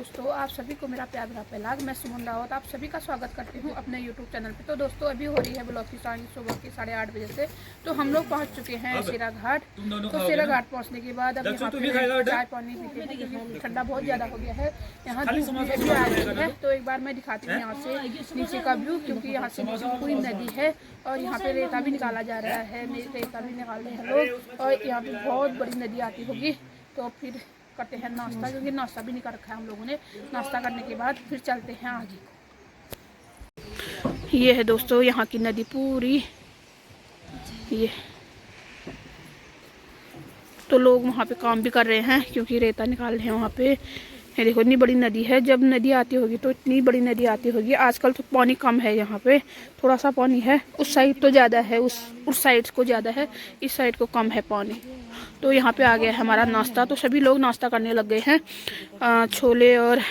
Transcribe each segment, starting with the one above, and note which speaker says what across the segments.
Speaker 1: दोस्तों, आप सभी को मेरा प्यार भरा पहलाग। मैं सुमन रावत आप सभी का स्वागत करती हूं अपने YouTube चैनल पे। तो दोस्तों, अभी हो रही है ब्लॉग की स्टार्टिंग सुबह की 8:30 बजे से। तो हम लोग पहुंच चुके हैं सेरा घाट। तो सेरा घाट पहुंचने के बाद अब यहाँ पे चाय पानी पीते हैं क्योंकि ठंडा बहुत ज़्यादा हो गया है। यहाँ धूप भी आ रही है। तो एक बार मैं दिखाती हूँ यहाँ से नीचे का व्यू, क्योंकि यहाँ से नीचे पूरी नदी है और यहाँ पे रेता भी निकाला जा रहा है। रेता भी निकाल रहे हैं लोग और यहाँ पे बहुत बड़ी नदी आती होगी। तो फिर करते हैं नाश्ता, क्योंकि नाश्ता भी नहीं कर रखा है हम लोगों ने। नाश्ता करने के बाद फिर चलते हैं आगे। ये है दोस्तों यहाँ की नदी पूरी। ये तो लोग वहाँ पे काम भी कर रहे हैं क्योंकि रेता निकाल रहे हैं वहाँ पे। ये देखो इतनी बड़ी नदी है। जब नदी आती होगी तो इतनी बड़ी नदी आती होगी। आजकल तो पानी कम है यहाँ पे, थोड़ा सा पानी है। उस साइड तो ज़्यादा है, उस साइड को ज़्यादा है, इस साइड को कम है पानी। तो यहाँ पे आ गया है हमारा नाश्ता। तो सभी लोग नाश्ता करने लग गए हैं। छोले और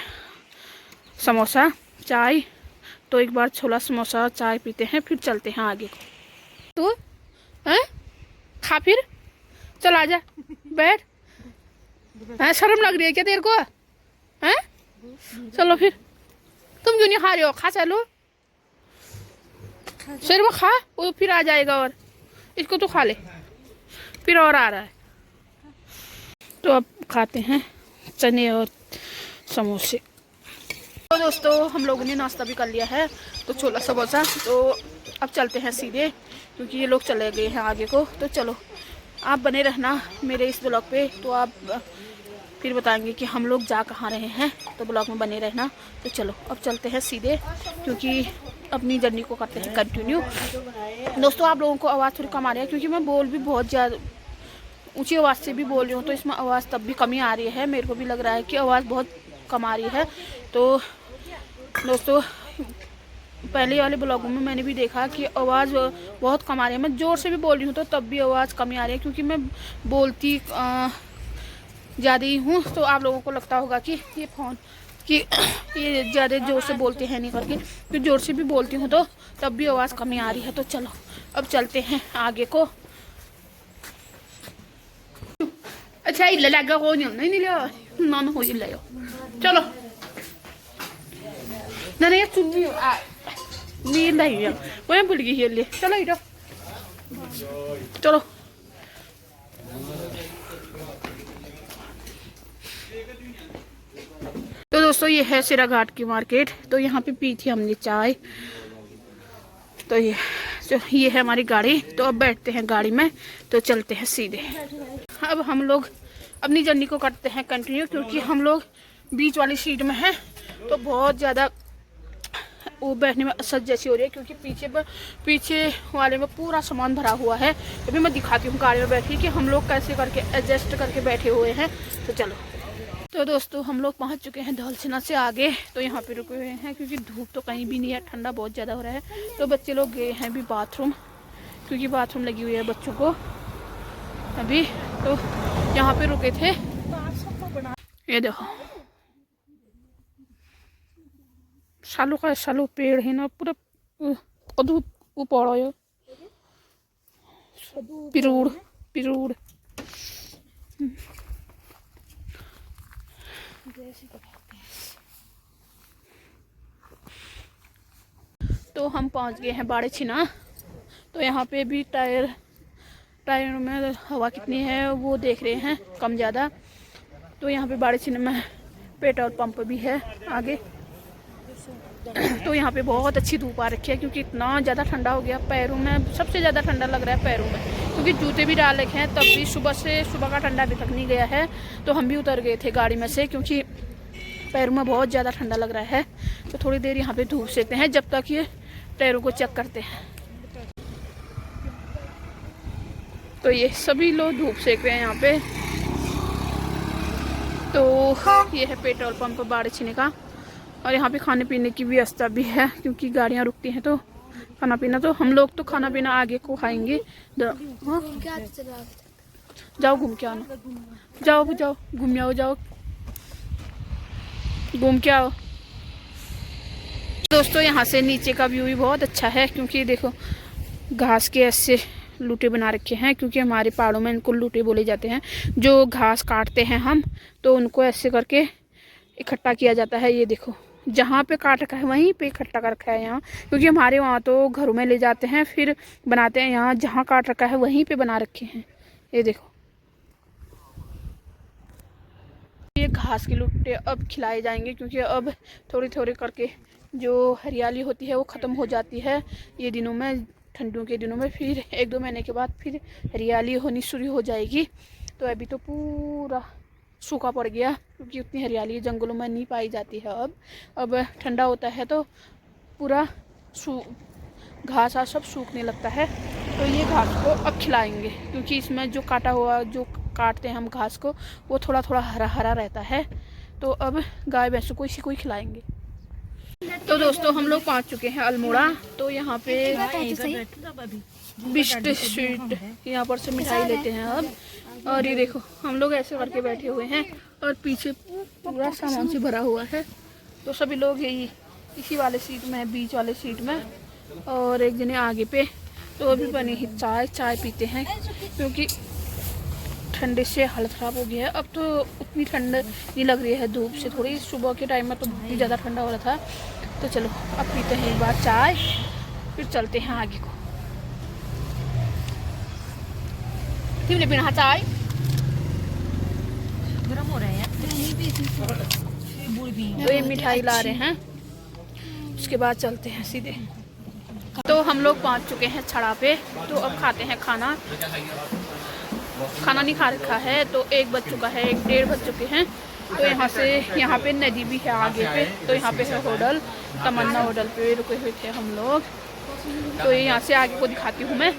Speaker 1: समोसा चाय। तो एक बार छोला समोसा चाय पीते हैं फिर चलते हैं आगे को। तो खा फिर चल आजा बैठ। शर्म लग रही है क्या तेरे को? हैं? चलो फिर। तुम क्यों नहीं खा रहे हो? खा चलो सिर में खा, वो फिर आ जाएगा। और इसको तो खा ले, फिर और आ रहा है। तो अब खाते हैं चने और समोसे। तो दोस्तों, हम लोगों ने नाश्ता भी कर लिया है। तो छोला समोसा। तो अब चलते हैं सीधे, क्योंकि ये लोग चले गए हैं आगे को। तो चलो आप बने रहना मेरे इस ब्लॉग पे। तो आप फिर बताएंगे कि हम लोग जा कहाँ रहे हैं। तो ब्लॉग में बने रहना। तो चलो अब चलते हैं सीधे, क्योंकि अपनी जर्नी को करते हैं कंटिन्यू। दोस्तों, आप लोगों को आवाज़ थोड़ी कम आ रही है क्योंकि मैं बोल भी बहुत ज़्यादा ऊंची आवाज़ से भी बोल रही हूँ। तो इसमें आवाज़ तब भी कमी आ रही है। मेरे को भी लग रहा है कि आवाज़ बहुत कम आ रही है। तो दोस्तों, पहले वाले ब्लॉगों में मैंने भी देखा कि आवाज़ बहुत कम आ रही है। मैं ज़ोर से भी बोल रही हूँ तो तब भी आवाज़ कमी आ रही है, क्योंकि मैं बोलती ज़्यादा ही हूँ। तो आप लोगों को लगता होगा कि ये फ़ोन कि ये ज़्यादा ज़ोर से बोलते हैं नहीं करके। तो ज़ोर से भी बोलती हूँ तो तब भी आवाज़ कमी आ रही है। तो चलो अब चलते हैं आगे को। अच्छा इल्ल लगा हो नहीं लिया ना हो इल्ल चलो ना ये चुन्नी नी नहीं वो भूल गई हिल्ली। चलो इधर चलो। तो दोस्तों, ये है सेरा घाट की मार्केट। तो यहाँ पे पी थी हमने चाय। तो ये है हमारी गाड़ी। तो अब बैठते हैं गाड़ी में, तो चलते हैं सीधे। अब हम लोग अपनी जर्नी को करते हैं कंटिन्यू, क्योंकि हम लोग बीच वाली सीट में हैं। तो बहुत ज़्यादा वो बैठने में असर जैसी हो रही है, क्योंकि पीछे वाले में पूरा सामान भरा हुआ है। अभी मैं दिखाती हूँ गाड़ी में बैठी कि हम लोग कैसे करके एडजस्ट करके बैठे हुए हैं। तो चलो। तो दोस्तों, हम लोग पहुंच चुके हैं धौलसिना से आगे। तो यहाँ पे रुके हुए हैं क्योंकि धूप तो कहीं भी नहीं है, ठंडा बहुत ज़्यादा हो रहा है। तो बच्चे लोग गए हैं अभी बाथरूम, क्योंकि बाथरूम लगी हुई है बच्चों को अभी। तो यहाँ पे रुके थे। ये देखो सालू पेड़ है ना, पूरा कदू ऊपर आयो पिरूड़। तो हम पहुंच गए हैं बाड़े छिना। तो यहाँ पे भी टायर में हवा कितनी है वो देख रहे हैं, कम ज़्यादा। तो यहाँ पे बाड़े छिना में पेट्रोल पंप भी है आगे। तो यहाँ पे बहुत अच्छी धूप आ रखी है, क्योंकि इतना ज़्यादा ठंडा हो गया। पैरों में सबसे ज़्यादा ठंडा लग रहा है पैरों में, क्योंकि जूते भी डाल रखे हैं। तब भी सुबह का ठंडा अभी तक नहीं गया है। तो हम भी उतर गए थे गाड़ी में से, क्योंकि पैरों में बहुत ज़्यादा ठंडा लग रहा है। तो थोड़ी देर यहाँ पे धूप सेकते हैं जब तक ये टायरों को चेक करते हैं। तो ये सभी लोग धूप सेक रहे हैं यहाँ पे। तो ये है पेट्रोल पंप बाड़े छिने का। और यहाँ पे खाने पीने की व्यवस्था भी है, क्योंकि गाड़ियाँ रुकती हैं। तो खाना पीना तो हम लोग तो खाना पीना आगे को खाएंगे। जाओ घूम के आना, जाओ घूम आओ, जाओ घूम के आओ। दोस्तों, यहाँ से नीचे का व्यू भी बहुत अच्छा है, क्योंकि देखो घास के ऐसे लूटे बना रखे हैं, क्योंकि हमारे पहाड़ों में इनको लूटे बोले जाते हैं। जो घास काटते हैं हम, तो उनको ऐसे करके इकट्ठा किया जाता है। ये देखो जहाँ पे काट रखा है वहीं पे इकट्ठा कर रखा है यहाँ, क्योंकि हमारे वहाँ तो घरों में ले जाते हैं फिर बनाते हैं, यहाँ जहाँ काट रखा है वहीं पे बना रखे हैं। ये देखो ये घास के लुट्टे अब खिलाए जाएंगे, क्योंकि अब थोड़ी थोड़ी करके जो हरियाली होती है वो ख़त्म हो जाती है ये दिनों में, ठंडियों के दिनों में। फिर 1-2 महीने के बाद फिर हरियाली होनी शुरू हो जाएगी। तो अभी तो पूरा सूखा पड़ गया, क्योंकि उतनी हरियाली जंगलों में नहीं पाई जाती है। अब ठंडा होता है तो पूरा घास सब सूखने लगता है। तो ये घास को अब खिलाएंगे, क्योंकि इसमें जो काटा हुआ जो काटते हैं हम घास को वो थोड़ा थोड़ा हरा हरा रहता है। तो अब गाय भैंसों को इसी को ही खिलाएंगे। तो दोस्तों हम लोग पहुँच चुके हैं अल्मोड़ा। तो यहाँ पे बिस्ट स्वीट यहाँ पर से मिठाई लेते हैं अब। और ये देखो हम लोग ऐसे करके बैठे हुए हैं और पीछे पूरा सामान से भरा हुआ है। तो सभी लोग यही इसी वाले सीट में, बीच वाले सीट में, और एक जने आगे पे। तो अभी बनी ही चाय पीते हैं, क्योंकि ठंडे से हालत ख़राब हो गया है। अब तो उतनी ठंड नहीं लग रही है धूप से, थोड़ी सुबह के टाइम में तो बहुत ही ज़्यादा ठंडा हो रहा था। तो चलो अब पीते हैं एक बार चाय, फिर चलते हैं आगे को। क्यों बिना चाय गर्म हो रहे हैं। तो ये मिठाई ला रहे हैं, उसके बाद चलते हैं सीधे। तो हम लोग पहुंच चुके हैं छड़ा पे। तो अब खाते हैं खाना। खाना नहीं खा रखा है, तो 1 बज चुका है, 1-1:30 बज चुके हैं। तो यहाँ पे नदी भी है आगे पे। तो यहाँ पे है होटल, तमन्ना होटल पे रुके हुए थे हम लोग। तो ये यहाँ से आगे को दिखाती हूँ मैं।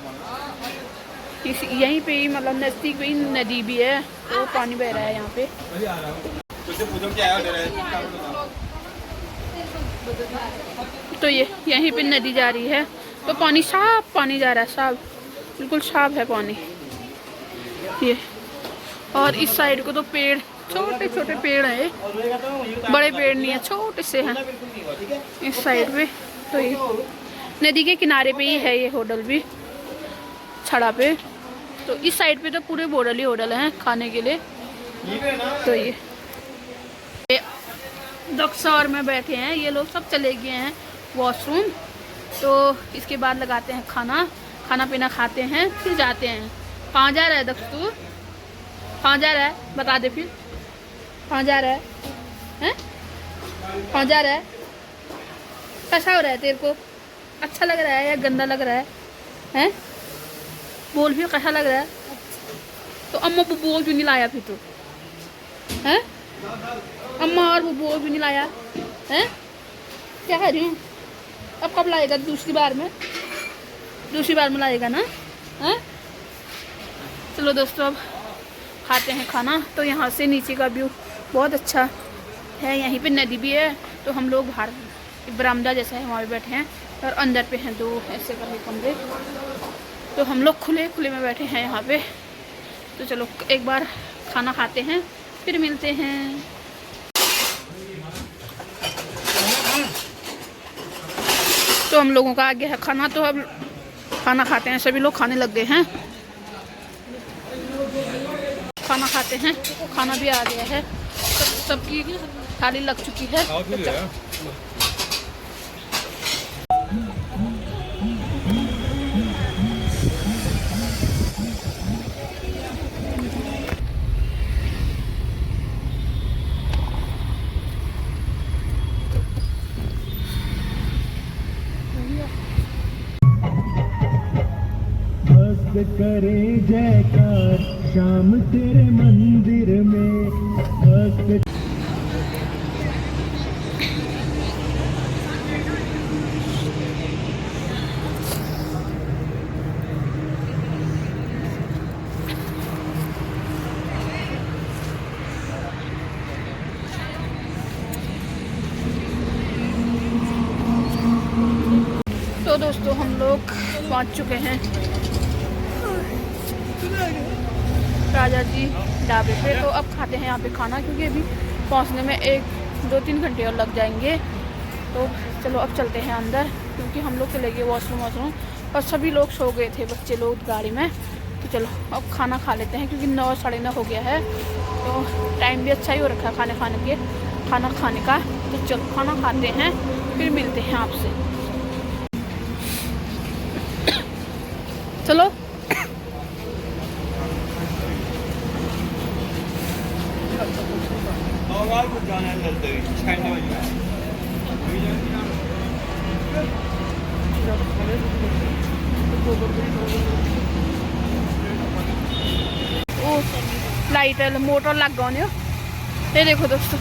Speaker 1: यहीं पे ही मतलब नज़दीक में ही नदी भी है, तो पानी बह रहा है यहाँ पे। तो ये यहीं पे नदी जा रही है, तो पानी साफ पानी जा रहा है, साफ बिल्कुल साफ है पानी ये। और इस साइड को तो पेड़, छोटे छोटे पेड़ है, बड़े पेड़ नहीं है, छोटे से हैं इस साइड पे। तो ये नदी के किनारे पे ही है ये होटल भी, छड़ा पे। तो इस साइड पे तो पूरे होटल ही होटल हैं खाने के लिए। तो ये दक्षर में बैठे हैं ये लोग, सब चले गए हैं वॉशरूम। तो इसके बाद लगाते हैं खाना पीना खाते हैं, फिर जाते हैं। कहाँ जा रहा है दक्ष तू? कहाँ जा रहा है बता दे फिर। कहाँ जा रहा है? कहाँ जा रहा है? कैसा हो रहा है तेरे को? अच्छा लग रहा है या गंदा लग रहा है? हैं? बोल भी कैसा लग रहा है? तो अम्मा बोल क्यों नहीं लाया फिर तो? हैं? अम्मा और बोल क्यों नहीं लाया? हैं? क्या कह रही हूँ? अब कब लाएगा? दूसरी बार में लाएगा ना? हैं? चलो दोस्तों अब खाते हैं खाना। तो यहाँ से नीचे का व्यू बहुत अच्छा है, यहीं पे नदी भी है। तो हम लोग बाहर बरामदा जैसा है वहाँ पे बैठे हैं, और अंदर पे हैं 2 ऐसे करके कमरे। तो हम लोग खुले में बैठे हैं यहाँ पे। तो चलो एक बार खाना खाते हैं, फिर मिलते हैं। तो हम लोगों का आ गया है खाना, तो अब खाना खाते हैं। सभी लोग खाने लग गए हैं, खाना खाते हैं। खाना भी आ गया है, सबकी थाली लग चुकी है।
Speaker 2: करे जयकार शाम तेरे मंदिर में।
Speaker 1: तो दोस्तों हम लोग पहुंच चुके हैं राजा जी ढाबे पे। तो अब खाते हैं यहाँ पे खाना, क्योंकि अभी पहुँचने में 1-2-3 घंटे और लग जाएंगे। तो चलो अब चलते हैं अंदर, क्योंकि हम लोग चले गए वॉशरूम और सभी लोग सो गए थे, बच्चे लोग गाड़ी में। तो चलो अब खाना खा लेते हैं, क्योंकि 9 साढ़े 9 हो गया है। तो टाइम भी अच्छा ही हो रखा है खाने के। खाना खाने का। तो चलो खाना खाते हैं, फिर मिलते हैं आपसे। चलो ओ लाइट मोटर लग गए। ये देखो दोस्तों,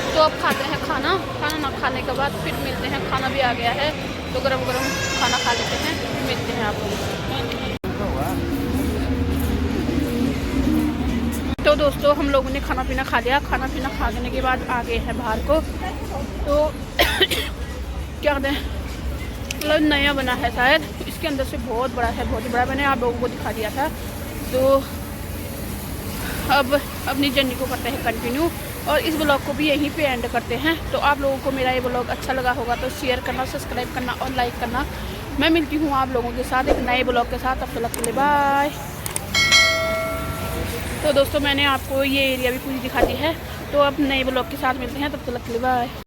Speaker 1: तो अब खाते हैं खाना। खाना ना खाने के बाद फिर मिलते हैं। खाना भी आ गया है तो गरम गरम खाना खा लेते हैं, फिर मिलते हैं आपको। तो दोस्तों हम लोगों ने खाना पीना खा लिया। खाना पीना खाने के बाद आ गए हैं बाहर को। तो क्या कहते हैं, मतलब नया बना है शायद, इसके अंदर से बहुत बड़ा है, बहुत ही बड़ा। मैंने आप लोगों को दिखा दिया था। तो अब अपनी जर्नी को करते हैं कंटिन्यू और इस ब्लॉग को भी यहीं पे एंड करते हैं। तो आप लोगों को मेरा ये ब्लॉग अच्छा लगा होगा तो शेयर करना, सब्सक्राइब करना और लाइक करना। मैं मिलती हूँ आप लोगों के साथ एक नए ब्लॉग के साथ। तब तक के लिए बाय। तो दोस्तों मैंने आपको ये एरिया भी पूरी दिखा दी है। तो अब नए ब्लॉग के साथ मिलते हैं, तब तक के लिए बाय।